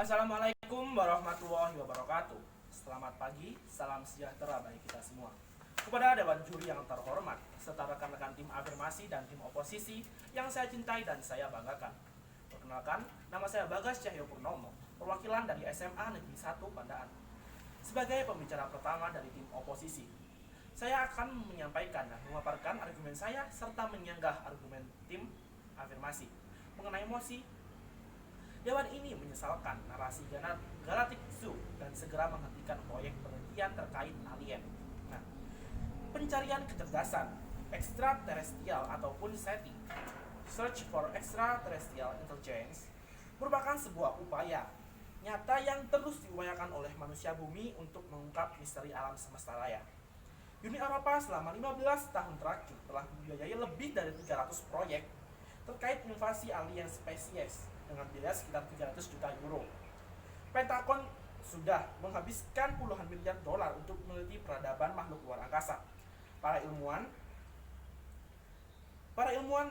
Assalamualaikum warahmatullahi wabarakatuh. Selamat pagi, salam sejahtera bagi kita semua. Kepada Dewan Juri yang terhormat, serta rekan-rekan tim afirmasi dan tim oposisi yang saya cintai dan saya banggakan. Perkenalkan, nama saya Bagas Cahyo Purnomo, perwakilan dari SMA Negeri 1 Pandaan. Sebagai pembicara pertama dari tim oposisi, saya akan menyampaikan dan memaparkan argumen saya serta menyanggah argumen tim afirmasi mengenai emosi. Dewan ini menyesalkan narasi Galactic Zoo dan segera menghentikan proyek penelitian terkait alien. Nah, pencarian kecerdasan ekstraterestrial ataupun SETI, Search for Extraterrestrial Intelligence, merupakan sebuah upaya nyata yang terus diupayakan oleh manusia bumi untuk mengungkap misteri alam semesta raya. Uni Eropa selama 15 tahun terakhir telah membiayai lebih dari 300 proyek terkait invasi alien spesies dengan biaya sekitar 300 juta euro. Pentagon sudah menghabiskan puluhan miliar dolar untuk meneliti peradaban makhluk luar angkasa. Para ilmuwan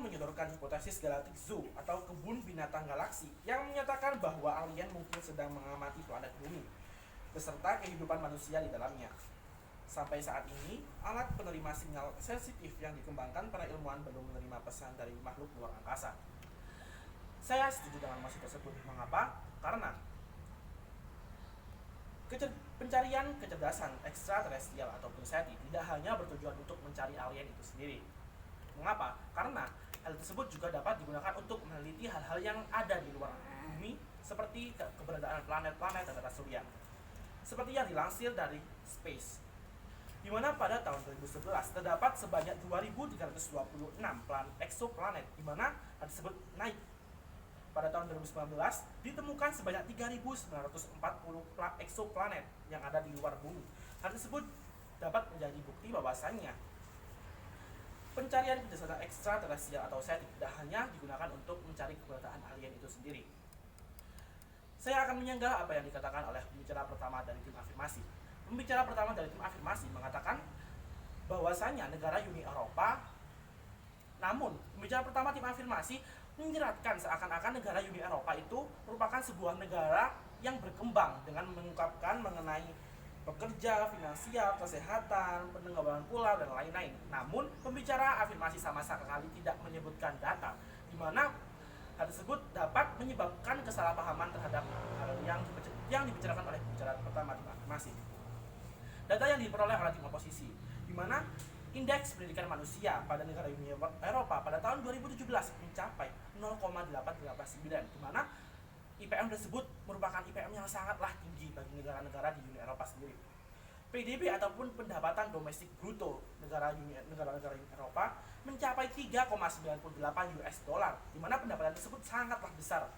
menyodorkan hipotesis Galactic Zoo atau kebun binatang galaksi yang menyatakan bahwa alien mungkin sedang mengamati planet bumi beserta kehidupan manusia di dalamnya. Sampai saat ini, alat penerima sinyal sensitif yang dikembangkan para ilmuwan belum menerima pesan dari makhluk luar angkasa. Saya setuju dengan maksud tersebut. Mengapa? Karena pencarian kecerdasan ekstraterestrial ataupun SETI tidak hanya bertujuan untuk mencari alien itu sendiri. Mengapa? Karena hal tersebut juga dapat digunakan untuk meneliti hal-hal yang ada di luar bumi seperti keberadaan planet-planet dan tata surya. Seperti yang dilansir dari Space, di mana pada tahun 2011 terdapat sebanyak 2.326 exoplanet, di mana hal tersebut naik. Pada tahun 2019 ditemukan sebanyak 3.940 exoplanet yang ada di luar bumi. Hal tersebut dapat menjadi bukti bahwasannya pencarian kecerdasan ekstraterestrial atau SETI tidak hanya digunakan untuk mencari keberadaan alien itu sendiri. Saya akan menyanggah apa yang dikatakan oleh pembicara pertama dari tim afirmasi. Pembicara pertama dari tim afirmasi mengatakan bahwasanya negara Uni Eropa, namun pembicara pertama tim afirmasi menyeratkan seakan-akan negara Uni Eropa itu merupakan sebuah negara yang berkembang dengan mengungkapkan mengenai pekerja, finansial, kesehatan, penanggulangan pulau, dan lain-lain. Namun, pembicara afirmasi sama sekali tidak menyebutkan data, di mana hal tersebut dapat menyebabkan kesalahpahaman terhadap hal yang dibicarakan oleh pembicara pertama tim afirmasi. Data yang diperoleh oleh tim oposisi, di mana indeks pendidikan manusia pada negara Uni Eropa pada tahun 2017 mencapai 0,889, di mana IPM tersebut merupakan IPM yang sangatlah tinggi bagi negara-negara di Uni Eropa sendiri. PDB ataupun pendapatan domestik bruto negara-negara Uni Eropa mencapai 3,98 US dollar, di mana pendapatan tersebut sangatlah besar.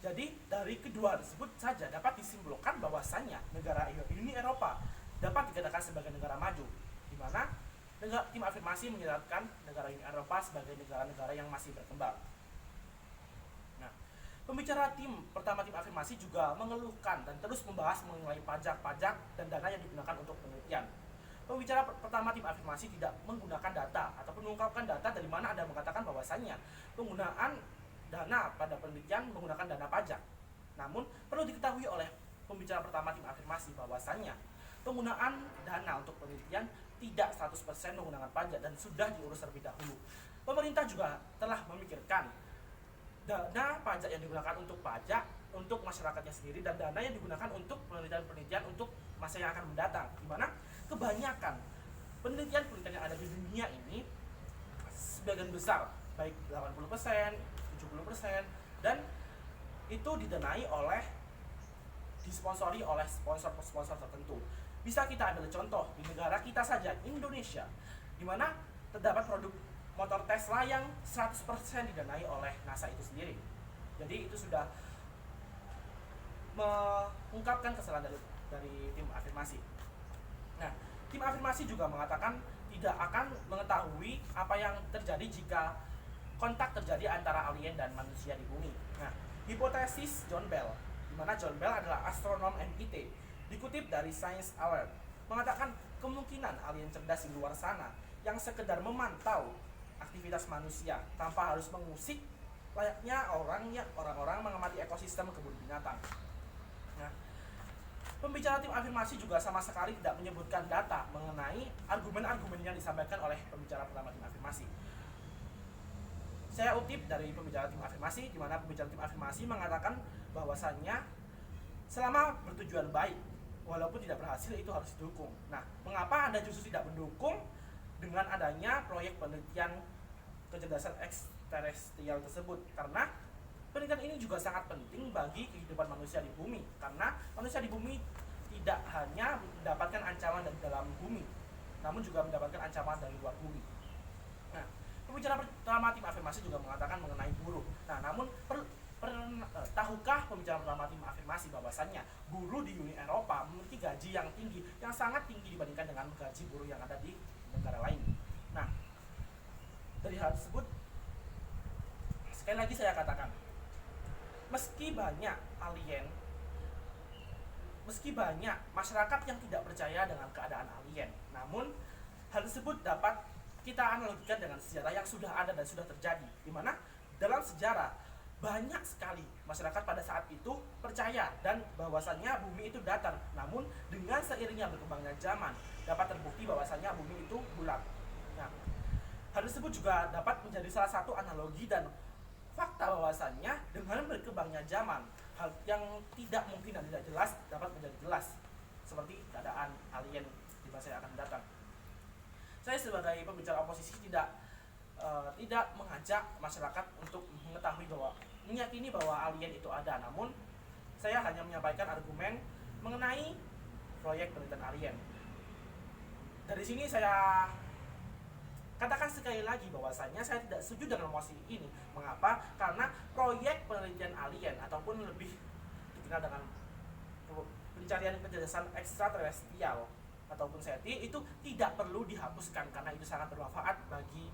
Jadi dari kedua tersebut saja dapat disimpulkan bahwasannya negara Uni Eropa dapat dikatakan sebagai negara maju, di mana tim afirmasi menyeratkan negara Uni Eropa sebagai negara-negara yang masih berkembang. Nah, pembicara tim pertama tim afirmasi juga mengeluhkan dan terus membahas mengenai pajak-pajak dan dana yang digunakan untuk penelitian. Pembicara pertama tim afirmasi tidak menggunakan data ataupun mengungkapkan data dari mana Anda mengatakan bahwasannya penggunaan dana pada penelitian menggunakan dana pajak. Namun, perlu diketahui oleh pembicara pertama tim afirmasi bahwasannya penggunaan dana untuk penelitian tidak 100% menggunakan pajak dan sudah diurus terlebih dahulu. Pemerintah juga telah memikirkan dana pajak yang digunakan untuk pajak untuk masyarakatnya sendiri dan dana yang digunakan untuk penelitian-penelitian untuk masa yang akan mendatang, di mana kebanyakan penelitian-penelitian yang ada di dunia ini sebagian besar baik 80%, 70% dan itu disponsori oleh sponsor-sponsor tertentu. Bisa kita ambil contoh di negara kita saja, Indonesia, di mana terdapat produk motor Tesla yang 100% didanai oleh NASA itu sendiri. Jadi itu sudah mengungkapkan kesalahan dari tim afirmasi. Nah, tim afirmasi juga mengatakan tidak akan mengetahui apa yang terjadi jika kontak terjadi antara alien dan manusia di bumi. Nah, hipotesis John Bell, di mana John Bell adalah astronom MIT, dikutip dari Science Alert, mengatakan kemungkinan alien cerdas di luar sana yang sekedar memantau aktivitas manusia tanpa harus mengusik layaknya orang-orang mengamati ekosistem ekosistem kebun binatang. Nah, pembicara tim afirmasi juga sama sekali tidak menyebutkan data mengenai argumen-argumen yang disampaikan oleh pembicara pertama tim afirmasi. Saya utip dari pembicara tim afirmasi, di mana pembicara tim afirmasi mengatakan bahwasannya selama bertujuan baik, walaupun tidak berhasil itu harus didukung. Nah, mengapa Anda justru tidak mendukung dengan adanya proyek penelitian kecerdasan ekstraterestrial tersebut? Karena penelitian ini juga sangat penting bagi kehidupan manusia di bumi, karena manusia di bumi tidak hanya mendapatkan ancaman dari dalam bumi, namun juga mendapatkan ancaman dari luar bumi. Nah, pembicara pertama tim afirmasi juga mengatakan mengenai buruh. Nah, namun tahukah pembicara pertama tim afirmasi bahwasannya buruh di Uni Eropa memiliki gaji yang tinggi, yang sangat tinggi dibandingkan dengan gaji buruh yang ada di negara lain. Nah, dari hal tersebut, sekali lagi saya katakan, meski banyak masyarakat yang tidak percaya dengan keadaan alien, namun hal tersebut dapat kita analogikan dengan sejarah yang sudah ada dan sudah terjadi, di mana dalam sejarah banyak sekali masyarakat pada saat itu percaya dan bahwasannya bumi itu datar. Namun dengan seiringnya berkembangnya zaman, dapat terbukti bahwasannya bumi itu bulat. Nah, hal tersebut juga dapat menjadi salah satu analogi dan fakta bahwasannya dengan berkembangnya zaman, hal yang tidak mungkin dan tidak jelas dapat menjadi jelas, seperti keadaan alien di masa yang akan datang. Saya sebagai pembicara oposisi tidak mengajak masyarakat untuk mengetahui bahwa meyakini bahwa alien itu ada, namun saya hanya menyampaikan argumen mengenai proyek penelitian alien. Dari sini saya katakan sekali lagi bahwasanya saya tidak setuju dengan mosi ini. Mengapa? Karena proyek penelitian alien ataupun lebih dikenal dengan pencarian kecerdasan ekstraterestrial ataupun SETI itu tidak perlu dihapuskan karena itu sangat bermanfaat bagi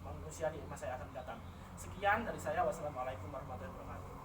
manusia di masa yang akan datang. Sekian dari saya. Wassalamualaikum warahmatullahi wabarakatuh.